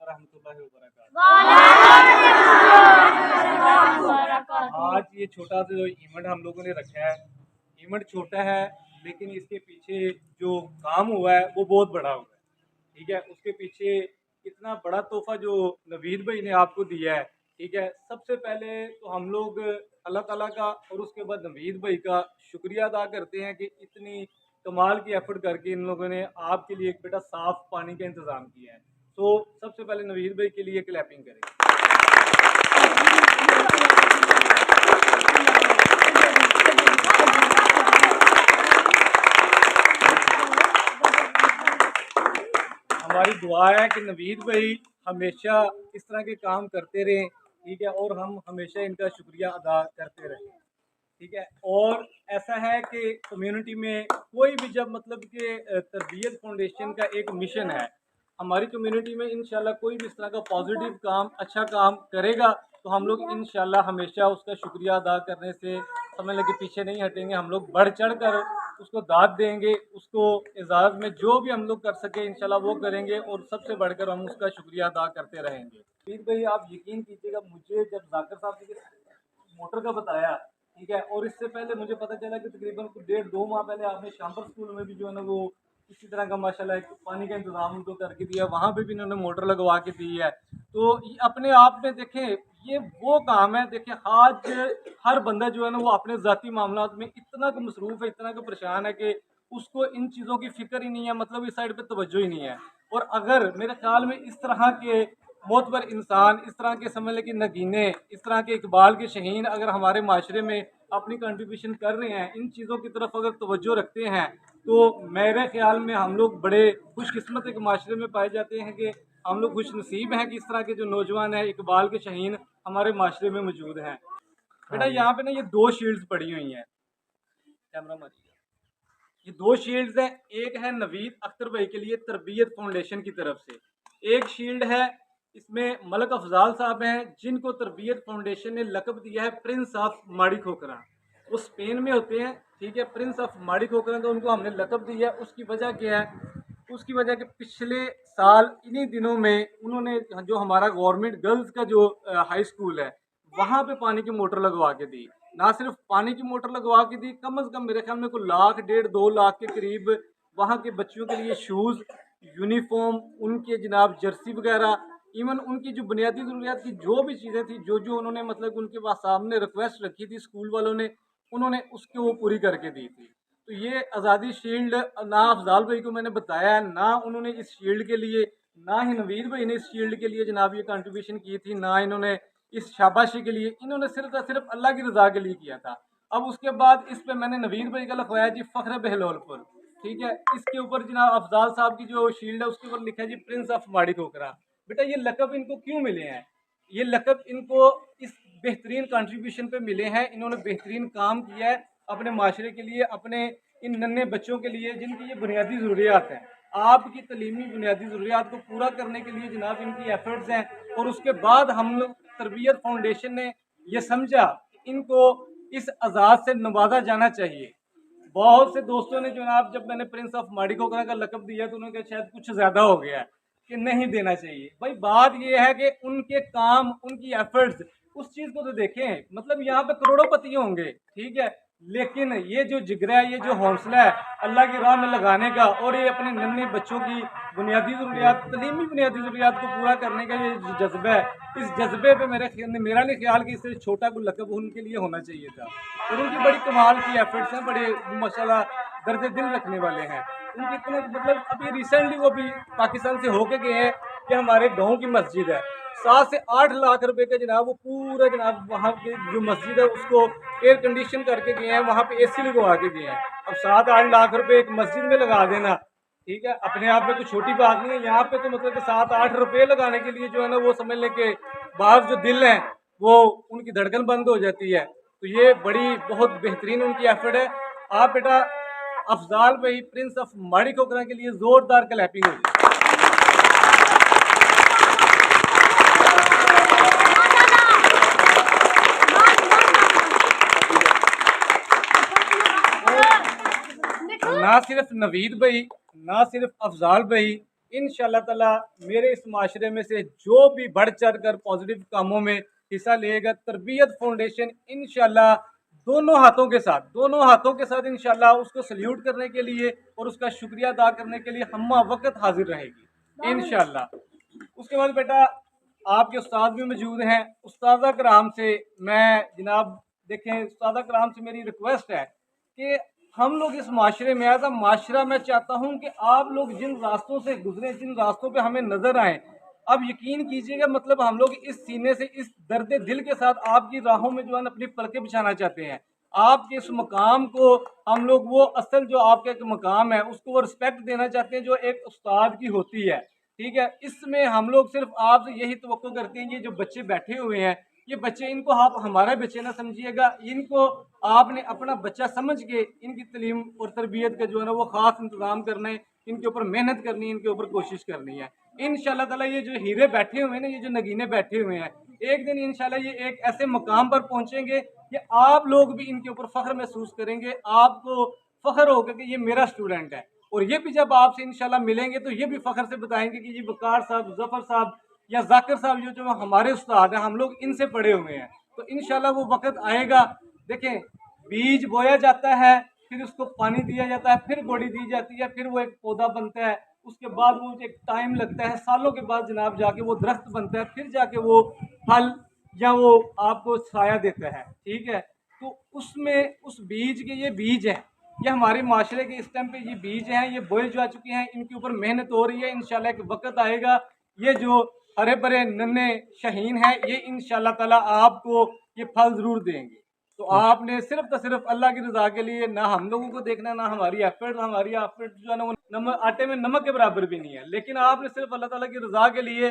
रहमतुल्लाहि व बरकातहू। आज ये छोटा सा जो इवेंट हम लोगों ने रखा है, इवेंट छोटा है लेकिन इसके पीछे जो काम हुआ है वो बहुत बड़ा हुआ है। ठीक है, उसके पीछे इतना बड़ा तोहफा जो नवीद भाई ने आपको दिया है। ठीक है, सबसे पहले तो हम लोग अल्लाह ताला का और उसके बाद नवीद भाई का शुक्रिया अदा करते हैं कि इतनी कमाल की एफर्ट करके इन लोगों ने आपके लिए एक बेटा साफ पानी का इंतज़ाम किया है। तो सबसे पहले नवीद भाई के लिए क्लैपिंग करें। हमारी दुआ है कि नवीद भाई हमेशा इस तरह के काम करते रहें। ठीक है, और हम हमेशा इनका शुक्रिया अदा करते रहें। ठीक है, और ऐसा है कि कम्युनिटी में कोई भी जब मतलब कि तरबियत फाउंडेशन का एक मिशन है, हमारी कम्युनिटी में इंशाल्लाह कोई भी इस तरह का पॉजिटिव काम अच्छा काम करेगा तो हम लोग इंशाल्लाह हमेशा उसका शुक्रिया अदा करने से समझ लें कि पीछे नहीं हटेंगे। हम लोग बढ़ चढ़ कर उसको दाद देंगे, उसको एजाज़ में जो भी हम लोग कर सके इंशाल्लाह वो करेंगे और सबसे बढ़कर हम उसका शुक्रिया अदा करते रहेंगे। मीर भाई आप यकीन कीजिएगा, मुझे जब जाकिर साहब ने मोटर का बताया, ठीक है, और इससे पहले मुझे पता चला कि तकरीबन 1.5-2 माह पहले आपने शामपुर स्कूल में भी जो है ना वो इसी तरह का माशाल्लाह एक पानी का इंतजाम उनको करके दिया, वहाँ पे भी इन्होंने मोटर लगवा के दी है। तो ये अपने आप में देखें ये वो काम है। देखें आज हर बंदा जो है ना वो अपने ज़ाती मामलात में इतना का मसरूफ़ है, इतना का परेशान है कि उसको इन चीज़ों की फ़िक्र ही नहीं है, मतलब इस साइड पे तवज्जो ही नहीं है। और अगर मेरे ख्याल में इस तरह के मोतबर इंसान, इस तरह के समझ लें कि नगीने, इस तरह के इकबाल के शहीन अगर हमारे माशरे में अपनी कंट्रीब्यूशन कर रहे हैं, इन चीज़ों की तरफ अगर तवज्जो रखते हैं, तो मेरे ख्याल में हम लोग बड़े खुशकिस्मत एक माशरे में पाए जाते हैं कि हम लोग खुश नसीब हैं कि इस तरह के जो नौजवान हैं इकबाल के शहीन हमारे माशरे में मौजूद हैं। बेटा यहाँ पे ना ये 2 शील्ड्स पड़ी हुई हैं, कैमरा मारिए। ये 2 शील्ड्स हैं, एक है नवीद अख्तर भाई के लिए तरबियत फाउंडेशन की तरफ से, एक शील्ड है इसमें मलक अफजाल साहब हैं जिनको तरबियत फाउंडेशन ने लकब दिया है प्रिंस ऑफ माड़ी खोकरा। वो स्पेन में होते हैं, ठीक है, प्रिंस ऑफ माड़ी खोकरा, तो उनको हमने लकब दिया है। उसकी वजह क्या है? उसकी वजह कि पिछले साल इन्हीं दिनों में उन्होंने जो हमारा गवर्नमेंट गर्ल्स का जो हाई स्कूल है वहाँ पे पानी की मोटर लगवा के दी। ना सिर्फ पानी की मोटर लगवा के दी, कम अज़ कम मेरे ख्याल में कोई 1 लाख 1.5-2 लाख के करीब वहाँ के बच्चों के लिए शूज़, यूनिफॉर्म, उनके जनाब जर्सी वगैरह, इवन उनकी जो बुनियादी ज़रूरियात की जो भी चीज़ें थी, जो उन्होंने मतलब उनके पास सामने रिक्वेस्ट रखी थी स्कूल वालों ने, उन्होंने उसकी वो पूरी करके दी थी। तो ये आज़ादी शील्ड ना अफजाल भाई को मैंने बताया, ना उन्होंने इस शील्ड के लिए, ना ही नवीद भाई ने इस शील्ड के लिए जनाब ये कंट्रीब्यूशन की थी, ना इन्होंने इस शाबाशी के लिए, इन्होंने सिर्फ और सिर्फ अल्लाह की रज़ा के लिए किया था। अब उसके बाद इस पे मैंने नवीद भाई का लिखवाया जी फ़ख्र बहलोलपुर, ठीक है, इसके ऊपर जनाब अफजाल साहब की जो शील्ड है उसके ऊपर लिखा है जी प्रिंस ऑफ माड़ी खोकरा। बेटा ये लकब इनको क्यों मिले हैं? ये लकब इनको इस बेहतरीन कंट्रीब्यूशन पे मिले हैं। इन्होंने बेहतरीन काम किया है अपने माशरे के लिए, अपने इन नन्हे बच्चों के लिए जिनकी ये बुनियादी ज़रूरियात हैं। आपकी तलीमी बुनियादी ज़रूरियात को पूरा करने के लिए जनाब इनकी एफर्ट्स हैं। और उसके बाद हम लोग तरबियत फाउंडेशन ने यह समझा कि इनको इस आज़ाद से नवाजा जाना चाहिए। बहुत से दोस्तों ने जनाब जब मैंने प्रिंस ऑफ माड़ी खोकरा का लकब दिया तो उन्होंने कहा शायद कुछ ज़्यादा हो गया है, कि नहीं देना चाहिए। भाई बात यह है कि उनके काम, उनकी एफर्ट्स, उस चीज़ को तो देखें, मतलब यहाँ पे करोड़ोंपति होंगे, ठीक है, लेकिन ये जो जिगरा है, ये जो हौसला है अल्लाह की राह में लगाने का, और ये अपने नन्हे बच्चों की बुनियादी ज़रूरियात, तलीमी बुनियादी ज़रूरियात को पूरा करने का ये जो जज्बा है, इस जज्बे पे मेरा नहीं ख्याल कि इससे छोटा कोई लकब उनके लिए होना चाहिए था। और उनकी बड़ी कमाल की एफर्ट्स हैं, बड़े माशाल्लाह दर्द दिल रखने वाले हैं। उनकी इतने मतलब अभी रिसेंटली वो भी पाकिस्तान से होके गए हैं कि हमारे गाँव की मस्जिद है, 7 से 8 लाख रुपए का जनाब वो पूरा जनाब वहाँ की जो मस्जिद है उसको एयर कंडीशन करके गए हैं, वहाँ पे एसी लगवा के गए हैं। अब 7-8 लाख रुपए एक मस्जिद में लगा देना, ठीक है, अपने आप में कोई छोटी बात नहीं है। यहाँ पे तो मतलब कि 7-8 रुपए लगाने के लिए जो है ना वो समझ लें कि बाहर जो दिल है वो उनकी धड़कन बंद हो जाती है। तो ये बड़ी बहुत बेहतरीन उनकी एफर्ट है। आप बेटा अफजाल भाई प्रिंस ऑफ माड़ी खोकरा के लिए जोरदार क्लैपिंग होगी। ना सिर्फ नवीद भाई, ना सिर्फ अफजाल भाई, इंशाअल्लाह ताला मेरे इस माशरे में से जो भी बढ़ चढ़ कर पॉजिटिव कामों में हिस्सा लेगा, तरबियत फाउंडेशन इंशाअल्लाह दोनों हाथों के साथ इंशाअल्लाह उसको सल्यूट करने के लिए और उसका शुक्रिया अदा करने के लिए हम वक्त हाजिर रहेगी इंशाअल्लाह। उसके बाद बेटा आपके उस्ताद भी मौजूद हैं। उस्तादा कराम से मैं जनाब देखें, उस्तादा कराम से मेरी रिक्वेस्ट है कि हम लोग इस माशरे में एज अ माशरा मैं चाहता हूँ कि आप लोग जिन रास्तों से गुजरे, जिन रास्तों पे हमें नज़र आए, अब यकीन कीजिएगा मतलब हम लोग इस सीने से इस दर्द दिल के साथ आपकी राहों में जो है अपनी पलकें बिछाना चाहते हैं। आपके इस मकाम को हम लोग वो असल जो आपका एक मकाम है उसको वो रिस्पेक्ट देना चाहते हैं जो एक उस्ताद की होती है। ठीक है, इसमें हम लोग सिर्फ आपसे यही तवक्को करते हैं, ये जो बच्चे बैठे हुए हैं ये बच्चे, इनको आप हमारा बच्चे ना समझिएगा, इनको आपने अपना बच्चा समझ के इनकी तालीम और तरबियत का जो है ना वो ख़ास इंतज़ाम करना है, इनके ऊपर मेहनत करनी है, इनके ऊपर कोशिश करनी है। इंशाअल्लाह ताला ये जो हीरे बैठे हुए हैं ना, ये जो नगीने बैठे हुए हैं, एक दिन इंशाअल्लाह ये एक ऐसे मकाम पर पहुँचेंगे कि आप लोग भी इनके ऊपर फ़ख्र महसूस करेंगे, आपको फ़ख्र होगा कि ये मेरा स्टूडेंट है। और ये भी जब आपसे इंशाल्लाह मिलेंगे तो ये भी फ़ख्र से बताएंगे कि ये वकार साहब, जफ़र साहब या जाकिर साहब जो जो हमारे उस्ताद हैं, हम लोग इनसे पढ़े हुए हैं। तो इंशाल्लाह वो वक़्त आएगा। देखें, बीज बोया जाता है, फिर उसको पानी दिया जाता है, फिर गोड़ी दी जाती है, फिर वो एक पौधा बनता है, उसके बाद वो एक टाइम लगता है, सालों के बाद जनाब जाके वो दरख्त बनता है, फिर जाके वो फल या वो आपको छाया देता है। ठीक है, तो उसमें उस बीज के ये बीज है, ये हमारे माशरे के इस टाइम पे ये बीज हैं, ये बोए जा चुके हैं, इनके ऊपर मेहनत हो रही है। इंशाल्लाह एक वक्त आएगा ये जो हरे भरे नन्हे शहीन हैं ये इंशाल्लाह ताला आपको ये फल ज़रूर देंगे। तो आपने सिर्फ तो सिर्फ अल्लाह की रज़ा के लिए, ना हम लोगों को देखना, ना हमारी एफर्ट जो है ना वो आटे में नमक के बराबर भी नहीं है, लेकिन आपने सिर्फ अल्लाह ताला की रज़ा के लिए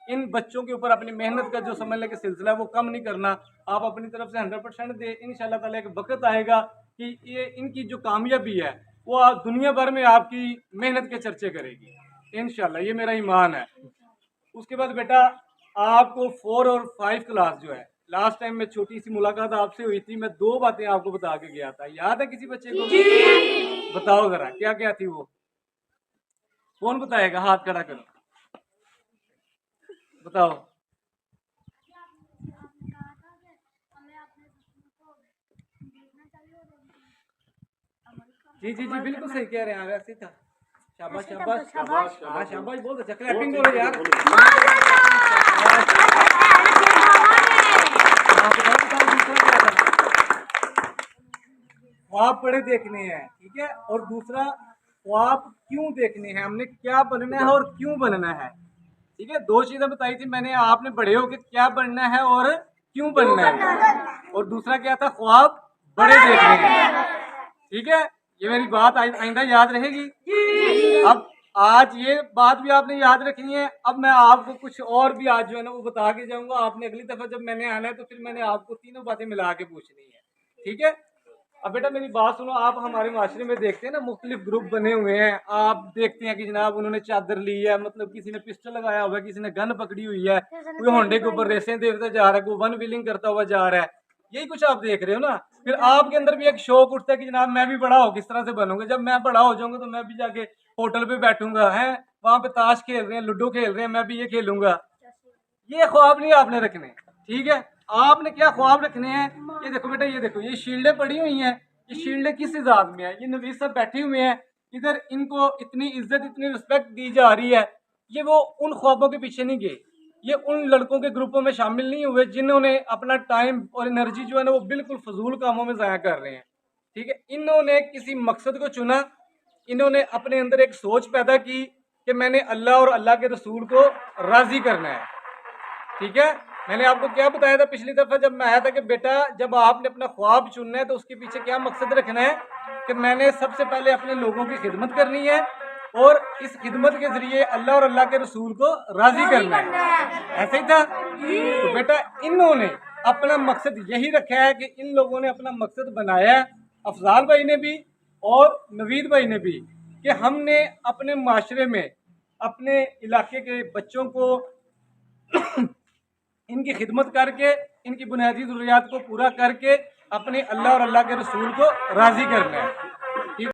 इन बच्चों के ऊपर अपनी मेहनत का जो समझने का सिलसिला है वो कम नहीं करना। आप अपनी तरफ से 100% दे। इंशाल्लाह ताला एक वक्त आएगा कि ये इनकी जो कामयाबी है वो दुनिया भर में आपकी मेहनत के चर्चे करेगी इंशाल्लाह, ये मेरा ईमान है। उसके बाद बेटा आपको 4 और 5 क्लास जो है, लास्ट टाइम में छोटी सी मुलाकात आपसे हुई थी, मैं 2 बातें आपको बता के गया था, याद है किसी बच्चे को? बताओ जरा क्या क्या थी वो, कौन बताएगा? हाथ खड़ा करो, बताओ। जी जी जी बिल्कुल सही कह रहे हैं, वैसे था। शाबाश शाबाश शाबाश, हाँ शाबाश, बहुत अच्छा, क्लैपिंग करो यार। ख्वाब बड़े देखने हैं, ठीक है, और दूसरा ख्वाब क्यों देखने हैं, हमने क्या बनना है और क्यों बनना है। ठीक है, 2 चीजें बताई थी मैंने, आपने बड़े होकर क्या बनना है और क्यों बनना है, और दूसरा क्या था, ख्वाब बड़े देखने हैं। ठीक है, ये मेरी बात आइंदा याद रहेगी। अब आज ये बात भी आपने याद रखनी है। अब मैं आपको कुछ और भी आज जो है ना वो बता के जाऊंगा, आपने अगली दफा जब मैंने आना है तो फिर मैंने आपको तीनों बातें मिला के पूछनी है। ठीक है, अब बेटा मेरी बात सुनो, आप हमारे माशरे में देखते हैं ना मुख्तलिफ ग्रुप बने हुए हैं, आप देखते हैं कि जनाब उन्होंने चादर ली है, मतलब किसी ने पिस्टल लगाया हुआ है, किसी ने गन पकड़ी हुई है, कोई होंडे के ऊपर रेसें देखता जा रहा है, कोई वन व्हीलिंग करता हुआ जा रहा है, यही कुछ आप देख रहे हो ना। फिर आपके अंदर भी एक शौक उठता है कि जनाब मैं भी बड़ा हो किस तरह से बनूंगा, जब मैं बड़ा हो जाऊंगा तो मैं भी जाके होटल पे बैठूंगा, है वहां पे ताश खेल रहे हैं, लूडो खेल रहे हैं, मैं भी ये खेलूंगा। ये ख्वाब नहीं आपने रखने, ठीक है। आपने क्या ख्वाब रखने हैं, ये देखो बेटा, ये देखो, ये शील्डें पड़ी हुई हैं, ये शील्डें किस इजाद में है, ये नवीस साहब बैठे हुए हैं इधर, इनको इतनी इज्जत इतनी रिस्पेक्ट दी जा रही है, ये वो उन ख्वाबों के पीछे नहीं गए, ये उन लड़कों के ग्रुपों में शामिल नहीं हुए जिन्होंने अपना टाइम और एनर्जी जो है ना वो बिल्कुल फजूल कामों में ज़ाया कर रहे हैं। ठीक है, इन्होंने किसी मकसद को चुना, इन्होंने अपने अंदर एक सोच पैदा की कि मैंने अल्लाह और अल्लाह के रसूल को राज़ी करना है। ठीक है, मैंने आपको क्या बताया था पिछली दफ़ा जब मैं आया था कि बेटा जब आपने अपना ख्वाब चुनना है तो उसके पीछे क्या मकसद रखना है कि मैंने सबसे पहले अपने लोगों की खिदमत करनी है और इस खिदमत के ज़रिए अल्लाह और अल्लाह के रसूल को राज़ी करना है। ऐसे ही था। तो बेटा इन्होंने अपना मकसद यही रखा है कि इन लोगों ने अपना मकसद बनाया है, अफजाल भाई ने भी और नवीद भाई ने भी, कि हमने अपने माशरे में अपने इलाके के बच्चों को इनकी खिदमत करके, इनकी बुनियादी ज़रूरियात को पूरा करके अपने अल्लाह और अल्लाह के रसूल को राज़ी करना है।